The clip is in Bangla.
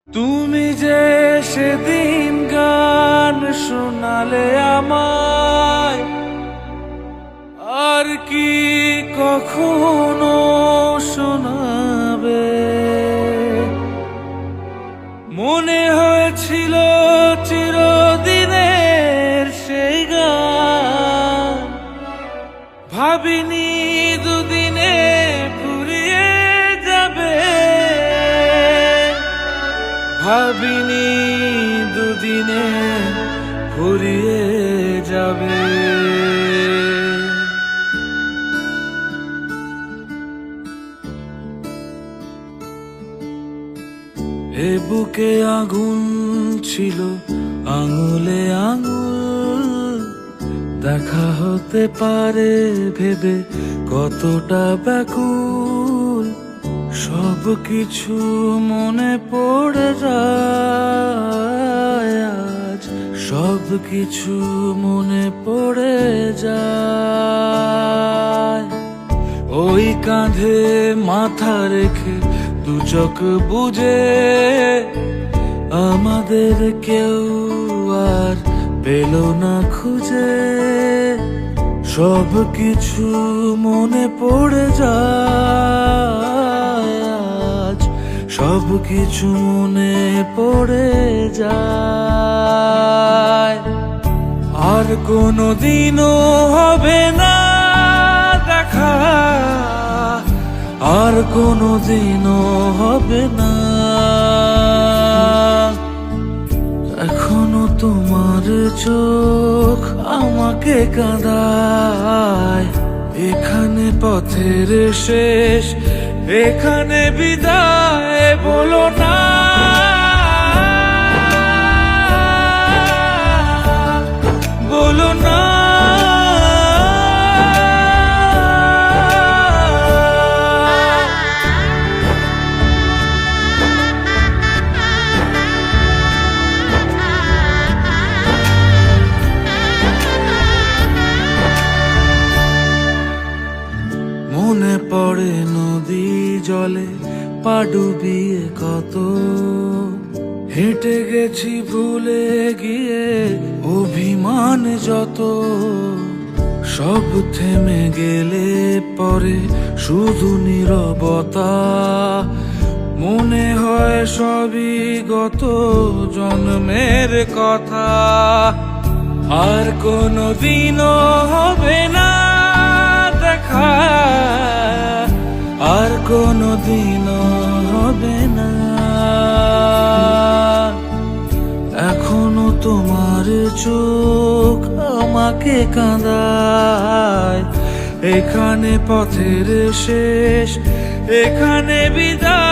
তুমি যে সেদিন গান শোনালে আমায়, আর কি কখনো শোনাবে? মনে হয়েছিল চিরদিনের সেই গান, ভাবিনি দুদিনে ফুরিয়ে যাবে, ভাবিনি দুদিনে ফুরিয়ে যাবে। এ বুকে আগুন ছিল আঙুলে আঙুল, দেখা হতে পারে ভেবে কতটা ব্যাকুল। সব কিছু মনে পড়ে যায় আজ, সব কিছু মনে পড়ে যায়। ওই কাঁধে মাথা রেখে দু চোখ বুঝে আমাদের কেউ আর পেল না খুঁজে। সব কিছু মনে পড়ে যায় আজ, সব কিছু মনে পড়ে যায়। আর কোনোদিনও হবে না দেখা, আর কোনোদিনও হবে না। এখনো তোমার চোখ আমাকে কাঁদায়, এখানে পথের শেষ, এখানে বিদায় বলো না। বলো না। মনে পড়ে নদী জলে পা ডুবিয়ে কত, হেঁটে গেছি ভুলে গিয়ে অভিমান যত। সব থেমে গেলে পরে শুধু নীরবতা, মনে হয় সবই গত জন্মের কথা। আর কোনোদিনও হবে না দেখা, আর কোনোদিনও হবে না। এখনো তোমার চোখ আমাকে কাঁদায়, এখানে পথের শেষ, এখানে বিদায়।